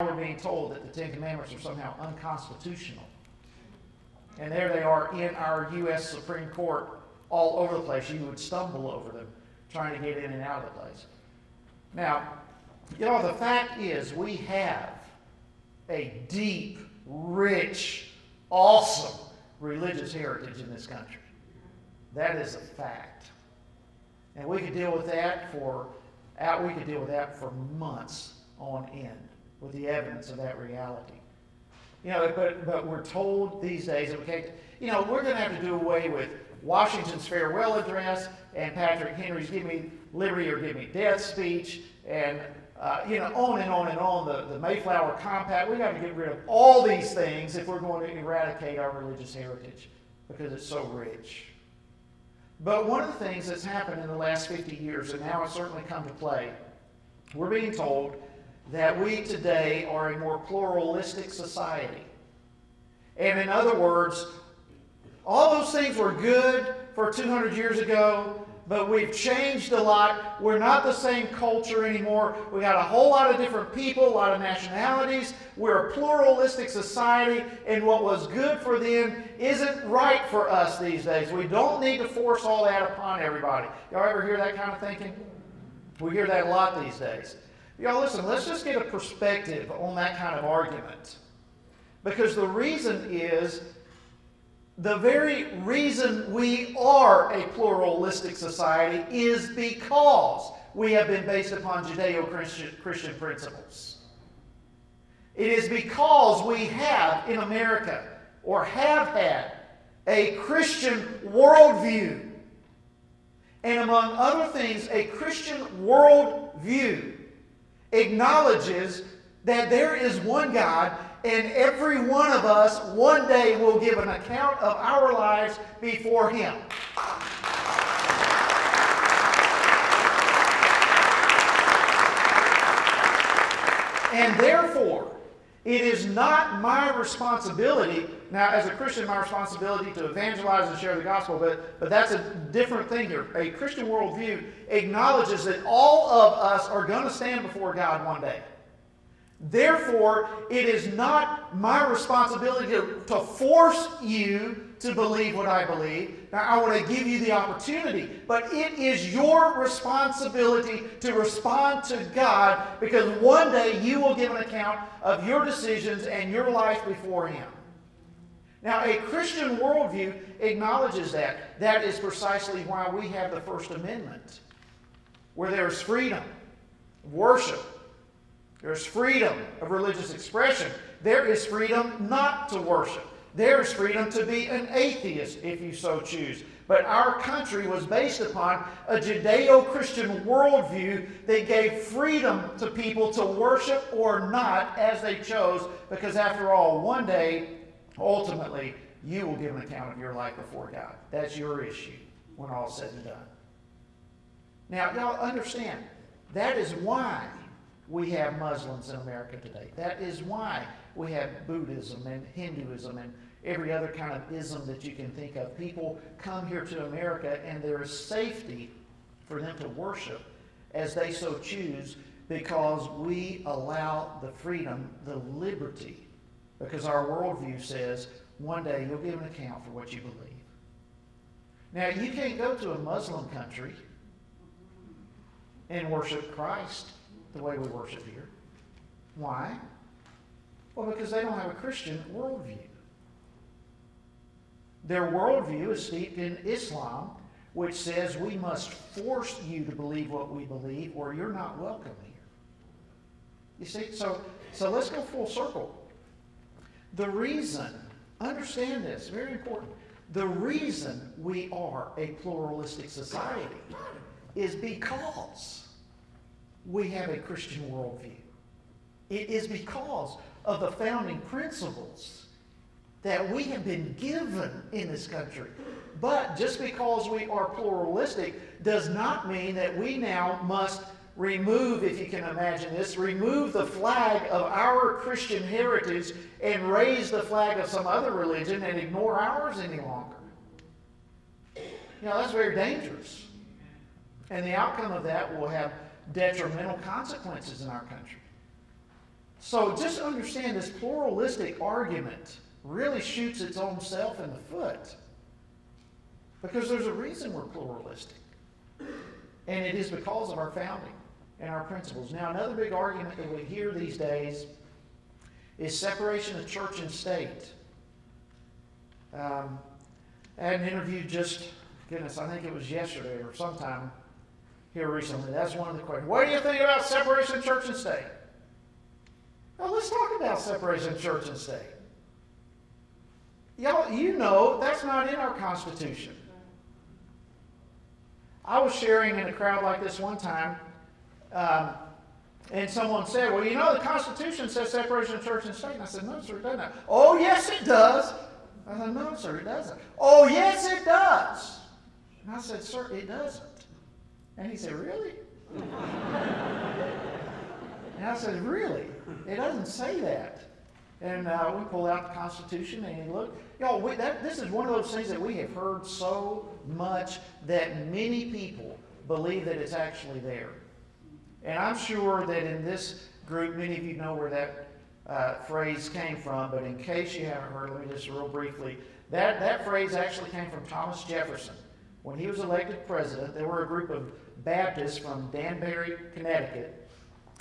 we're being told that the Ten Commandments are somehow unconstitutional. And there they are in our U.S. Supreme Court all over the place. You would stumble over them trying to get in and out of the place. Now, the fact is we have a deep, rich, awesome religious heritage in this country. That is a fact. And we could deal with that for months on end with the evidence of that reality. But we're told these days that we can't, we're going to have to do away with Washington's farewell address and Patrick Henry's "Give me liberty or give me death" speech, and on and on and on, the Mayflower Compact. We've got to get rid of all these things if we're going to eradicate our religious heritage because it's so rich. But one of the things that's happened in the last 50 years, and now it's certainly come to play, we're being told that we today are a more pluralistic society. And in other words, all those things were good for 200 years ago, but we've changed a lot. We're not the same culture anymore. We got a whole lot of different people, a lot of nationalities. We're a pluralistic society, and what was good for them isn't right for us these days. We don't need to force all that upon everybody. Y'all ever hear that kind of thinking? We hear that a lot these days. Y'all listen, let's just get a perspective on that kind of argument. Because the reason is, the very reason we are a pluralistic society is because we have been based upon Judeo-Christian principles. It is because we have in America, or have had, a Christian worldview. And among other things, a Christian worldview acknowledges that there is one God, and every one of us one day will give an account of our lives before Him. And therefore, it is not my responsibility, now as a Christian, my responsibility to evangelize and share the gospel, but that's a different thing here. A Christian worldview acknowledges that all of us are going to stand before God one day. Therefore, it is not my responsibility to force you to believe what I believe. Now, I want to give you the opportunity, but it is your responsibility to respond to God, because one day you will give an account of your decisions and your life before Him. Now, a Christian worldview acknowledges that. That is precisely why we have the First Amendment, where there is freedom of worship. There's freedom of religious expression. There is freedom not to worship. There is freedom to be an atheist if you so choose. But our country was based upon a Judeo-Christian worldview that gave freedom to people to worship or not as they chose, because after all, one day, ultimately, you will give an account of your life before God. That's your issue when all is said and done. Now, y'all understand, that is why we have Muslims in America today. That is why we have Buddhism and Hinduism and every other kind of ism that you can think of. People come here to America, and there is safety for them to worship as they so choose, because we allow the freedom, the liberty, because our worldview says one day you'll give an account for what you believe. Now, you can't go to a Muslim country and worship Christ the way we worship here. Why? Well, because they don't have a Christian worldview. Their worldview is steeped in Islam, which says we must force you to believe what we believe, or you're not welcome here. You see, so let's go full circle. The reason, understand this, very important, the reason we are a pluralistic society is because we have a Christian worldview. It is because of the founding principles that we have been given in this country. But just because we are pluralistic does not mean that we now must remove, if you can imagine this, remove the flag of our Christian heritage and raise the flag of some other religion and ignore ours any longer. That's very dangerous. And the outcome of that will have detrimental consequences in our country. So just understand this pluralistic argument really shoots its own self in the foot. Because there's a reason we're pluralistic. And it is because of our founding and our principles. Now, another big argument that we hear these days is separation of church and state. I had an interview I think it was yesterday or sometime here recently. That's one of the questions. What do you think about separation of church and state? Now, let's talk about separation of church and state. Y'all, you know that's not in our Constitution. I was sharing in a crowd like this one time, and someone said, well, you know, the Constitution says separation of church and state. And I said, no, sir, it doesn't. Oh, yes, it does. I said, no, sir, it doesn't. Oh, yes, it does. And I said, sir, it doesn't. And he said, really? And I said, really? It doesn't say that. And we pulled out the Constitution and he looked. Y'all, this is one of those things that we have heard so much that many people believe that it's actually there. And I'm sure that in this group, many of you know where that phrase came from, but in case you haven't heard, let me just real briefly. That phrase actually came from Thomas Jefferson. When he was elected president, there were a group of Baptists from Danbury, Connecticut,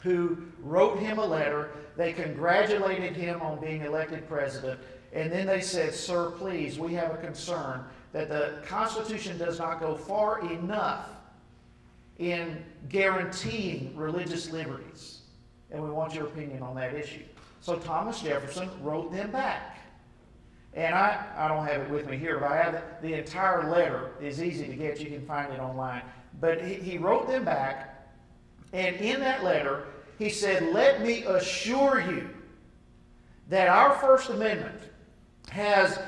who wrote him a letter. They congratulated him on being elected president, and then they said, sir, please, we have a concern that the Constitution does not go far enough in guaranteeing religious liberties, and we want your opinion on that issue. So Thomas Jefferson wrote them back. And I don't have it with me here, but I have it. The entire letter is easy to get. You can find it online. But he wrote them back, and in that letter, he said, let me assure you that our First Amendment has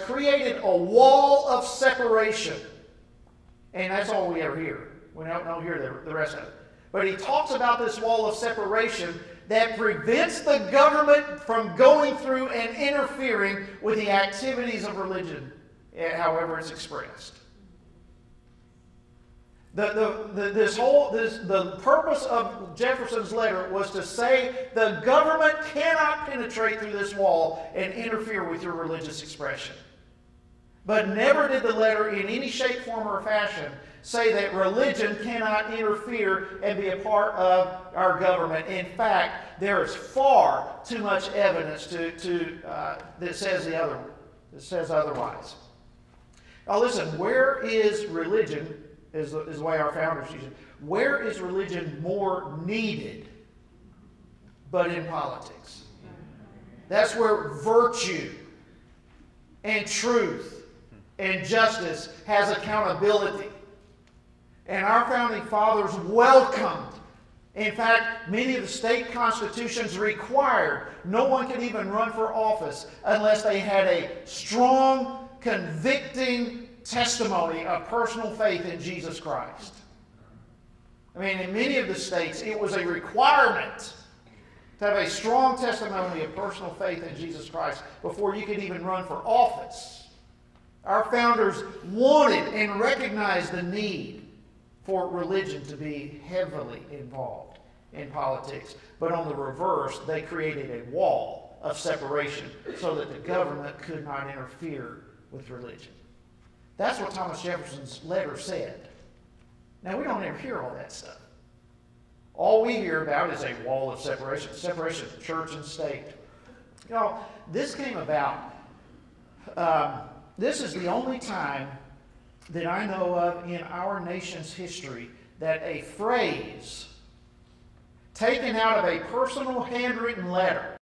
created a wall of separation. And that's all we ever hear. We don't hear the rest of it. But he talks about this wall of separation that prevents the government from going through and interfering with the activities of religion, however it's expressed. The purpose of Jefferson's letter was to say the government cannot penetrate through this wall and interfere with your religious expression. But never did the letter in any shape, form, or fashion say that religion cannot interfere and be a part of our government. In fact, there is far too much evidence that says otherwise. Now listen, where is religion, is the way our founders use it, where is religion more needed but in politics? That's where virtue and truth and justice has accountability. And our founding fathers welcomed. In fact, many of the state constitutions required no one could even run for office unless they had a strong, convicting testimony of personal faith in Jesus Christ. I mean, in many of the states, it was a requirement to have a strong testimony of personal faith in Jesus Christ before you could even run for office. Our founders wanted and recognized the need for religion to be heavily involved in politics. But on the reverse, they created a wall of separation so that the government could not interfere with religion. That's what Thomas Jefferson's letter said. Now, we don't ever hear all that stuff. All we hear about is a wall of separation, separation of church and state. You know, this came about, this is the only time that I know of in our nation's history that a phrase taken out of a personal handwritten letter